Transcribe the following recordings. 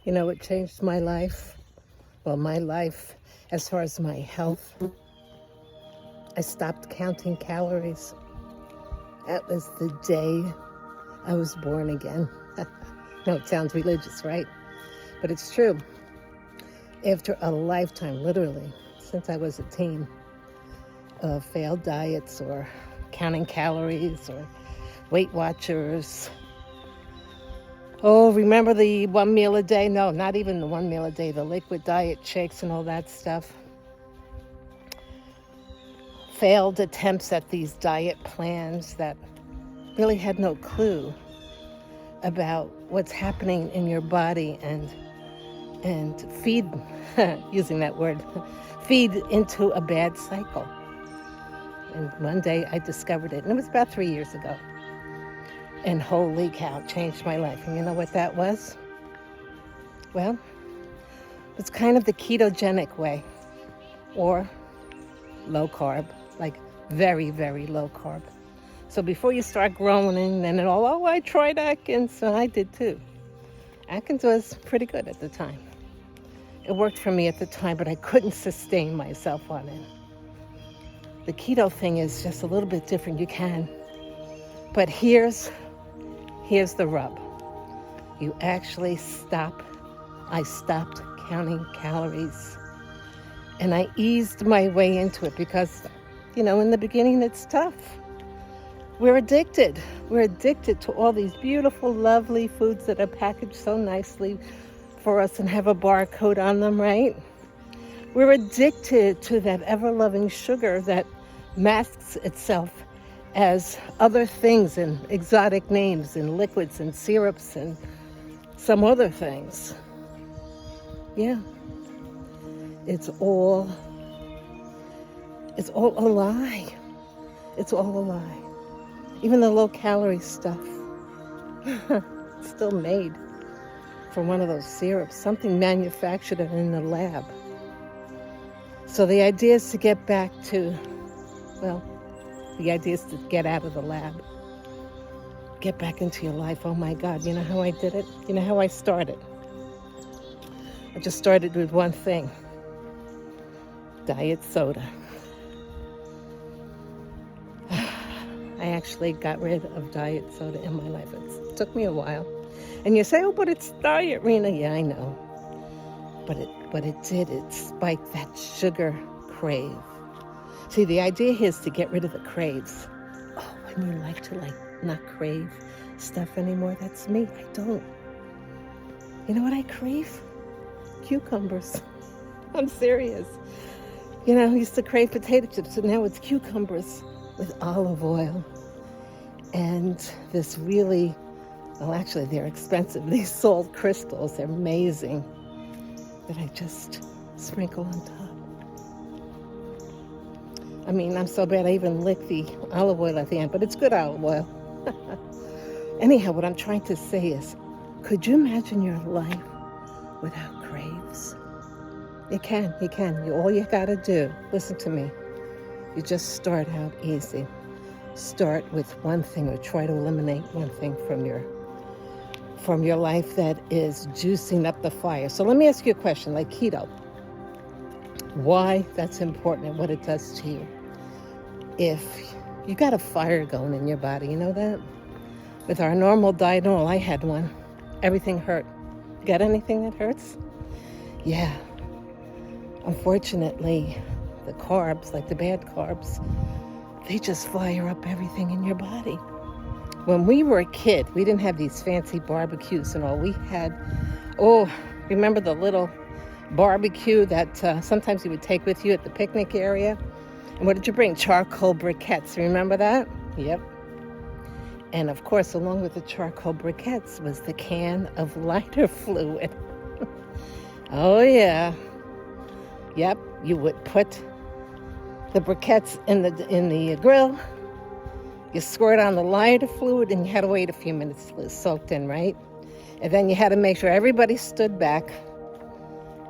You know what changed my life? Well, my life as far as my health. I stopped counting calories. That was the day I was born again. No, it sounds religious, right? But it's true. After a lifetime, literally, since I was a teen, of failed diets or counting calories or Weight Watchers. Oh, remember the one meal a day? No, not even the one meal a day, the liquid diet shakes and all that stuff. Failed attempts at these diet plans that really had no clue about what's happening in your body and feed, using that word, feed into a bad cycle. And one day I discovered it, and it was about 3 years ago. And holy cow, it changed my life. And you know what that was? Well, it's kind of the ketogenic way, or low carb, like very, very low carb. So before you start groaning and all, oh, I tried Atkins, and I did too. Atkins was pretty good at the time. It worked for me at the time, but I couldn't sustain myself on it. The keto thing is just a little bit different. You can. But here's the rub. You actually stop. I stopped counting calories. And I eased my way into it because, in the beginning it's tough. We're addicted. We're addicted to all these beautiful, lovely foods that are packaged so nicely for us and have a barcode on them, right? We're addicted to that ever-loving sugar that masks itself as other things and exotic names and liquids and syrups and some other things. Yeah. It's all a lie. It's all a lie. Even the low-calorie stuff, it's still made from one of those syrups, something manufactured in the lab. So the idea is to get back to, the idea is to get out of the lab. Get back into your life. Oh my God, you know how I did it? You know how I started? I just started with one thing. Diet soda. I actually got rid of diet soda in my life. It took me a while. And you say, oh, but it's diet, Rina. Yeah, I know. But it spiked that sugar crave. See, the idea here is to get rid of the craves. Oh, when you like to not crave stuff anymore, that's me. I don't. You know what I crave? Cucumbers. I'm serious. I used to crave potato chips, and now it's cucumbers with olive oil. And this really, actually they're expensive. These salt crystals, they're amazing. That I just sprinkle on top. I'm so bad I even lick the olive oil at the end, but it's good olive oil. Anyhow, what I'm trying to say is, could you imagine your life without craves? You can. All you gotta do, listen to me, you just start out easy. Start with one thing, or try to eliminate one thing from your life that is juicing up the fire. So let me ask you a question, like keto. Why that's important and what it does to you. If you got a fire going in your body, you know that? With our normal diet, I had one. Everything hurt. You got anything that hurts? Yeah. Unfortunately, the carbs, like the bad carbs, they just fire up everything in your body. When we were a kid, we didn't have these fancy barbecues and all. We had, remember the little barbecue that sometimes you would take with you at the picnic area? And what did you bring? Charcoal briquettes. Remember that? Yep. And of course, along with the charcoal briquettes was the can of lighter fluid. Oh yeah. Yep. You would put the briquettes in the grill. You squirt on the lighter fluid, and you had to wait a few minutes till it's soaked in, right? And then you had to make sure everybody stood back,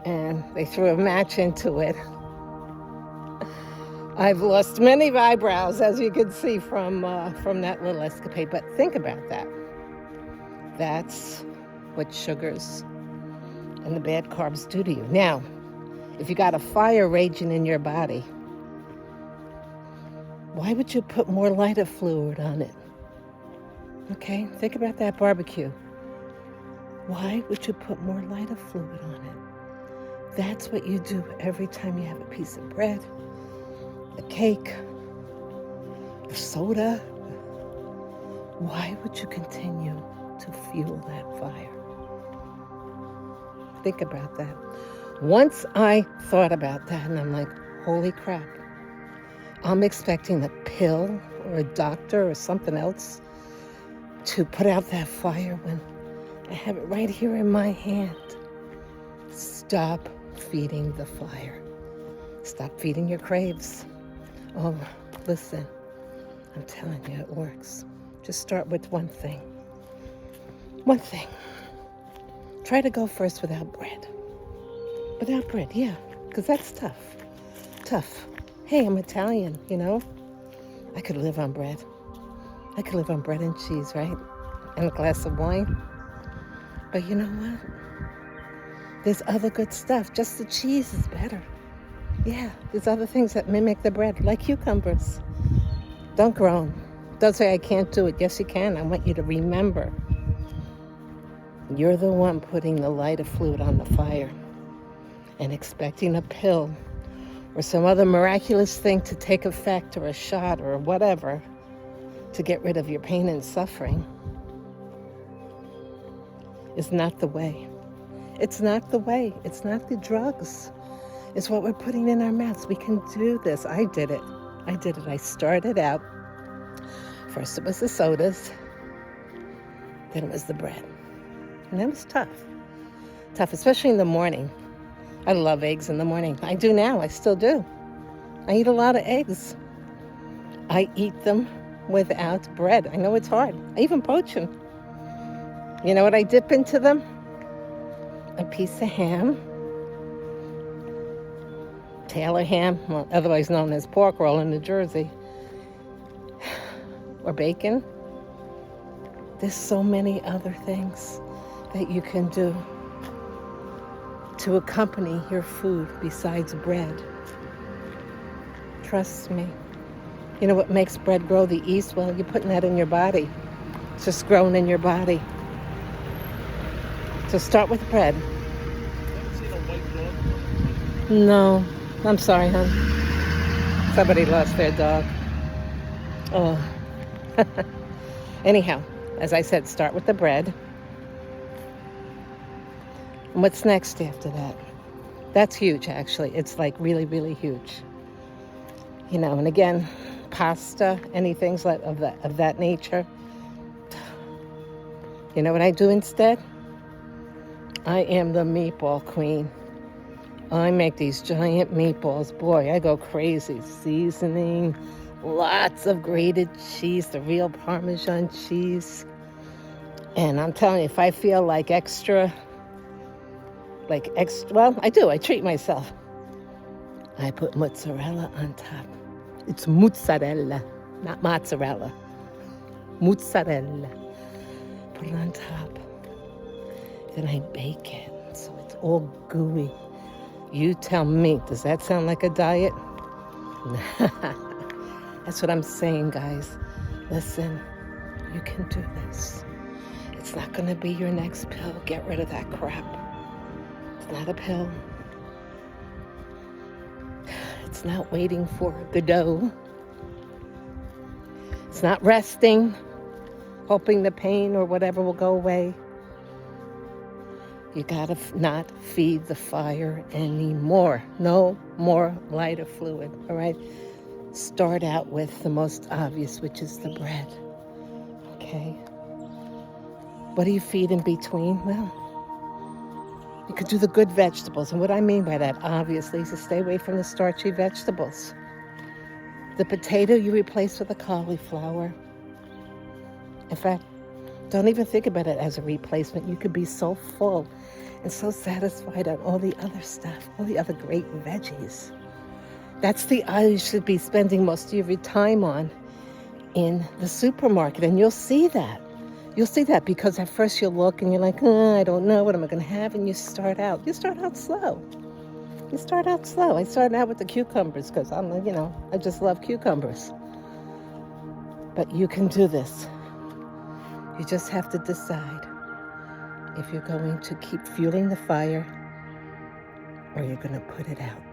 and they threw a match into it. I've lost many eyebrows, as you can see from that little escapade. But think about that. That's what sugars and the bad carbs do to you. Now, if you got a fire raging in your body, why would you put more lighter fluid on it? Okay, think about that barbecue. Why would you put more lighter fluid on it? That's what you do every time you have a piece of bread, a cake, a soda. Why would you continue to fuel that fire? Think about that. Once I thought about that, and I'm like, holy crap, I'm expecting a pill or a doctor or something else to put out that fire when I have it right here in my hand. Stop feeding the fire. Stop feeding your craves. Oh, listen, I'm telling you, it works. Just start with one thing. One thing. Try to go first without bread. Without bread, yeah, because that's tough. Tough. Hey, I'm Italian, you know? I could live on bread. I could live on bread and cheese, right? And a glass of wine. But you know what? There's other good stuff. Just the cheese is better. Yeah, there's other things that mimic the bread, like cucumbers. Don't groan. Don't say I can't do it. Yes, you can. I want you to remember. You're the one putting the lighter fluid on the fire and expecting a pill or some other miraculous thing to take effect, or a shot or whatever, to get rid of your pain and suffering is not the way. It's not the way. It's not the drugs. It's what we're putting in our mouths. We can do this. I did it. I started out. First it was the sodas. Then it was the bread. And that was tough. Tough, especially in the morning. I love eggs in the morning. I do now. I still do. I eat a lot of eggs. I eat them without bread. I know it's hard. I even poach them. You know what I dip into them? A piece of ham. Taylor ham, well, otherwise known as pork roll in New Jersey. Or bacon. There's so many other things that you can do to accompany your food besides bread. Trust me. You know what makes bread grow the yeast? Well, you're putting that in your body. It's just growing in your body. So start with bread. No, I'm sorry, hon. Somebody lost their dog. Oh. Anyhow, as I said, start with the bread. And what's next after that? That's huge, actually. It's like really, really huge. You know, and again, pasta, any things like of that nature. You know what I do instead? I am the meatball queen. I make these giant meatballs. Boy, I go crazy. Seasoning, lots of grated cheese, the real Parmesan cheese. And I'm telling you, if I feel like extra, well, I do. I treat myself. I put mozzarella on top. It's mozzarella, not mozzarella. Mozzarella. Put it on top. Then I bake it so it's all gooey. You tell me, does that sound like a diet? That's what I'm saying, guys. Listen, you can do this. It's not going to be your next pill. Get rid of that crap. It's not a pill. It's not waiting for Godot. It's not resting, hoping the pain or whatever will go away. You gotta not feed the fire anymore. No more lighter fluid, all right? Start out with the most obvious, which is the bread, okay? What do you feed in between? Well, you could do the good vegetables. And what I mean by that, obviously, is to stay away from the starchy vegetables. The potato you replace with a cauliflower. In fact, don't even think about it as a replacement. You could be so full and so satisfied on all the other stuff, all the other great veggies. That's the aisle you should be spending most of your time on in the supermarket, and you'll see that. You'll see that because at first you'll look and you're like, I don't know, what am I going to have? And you start out slow. You start out slow. I started out with the cucumbers because I just love cucumbers. But you can do this. You just have to decide if you're going to keep fueling the fire or you're going to put it out.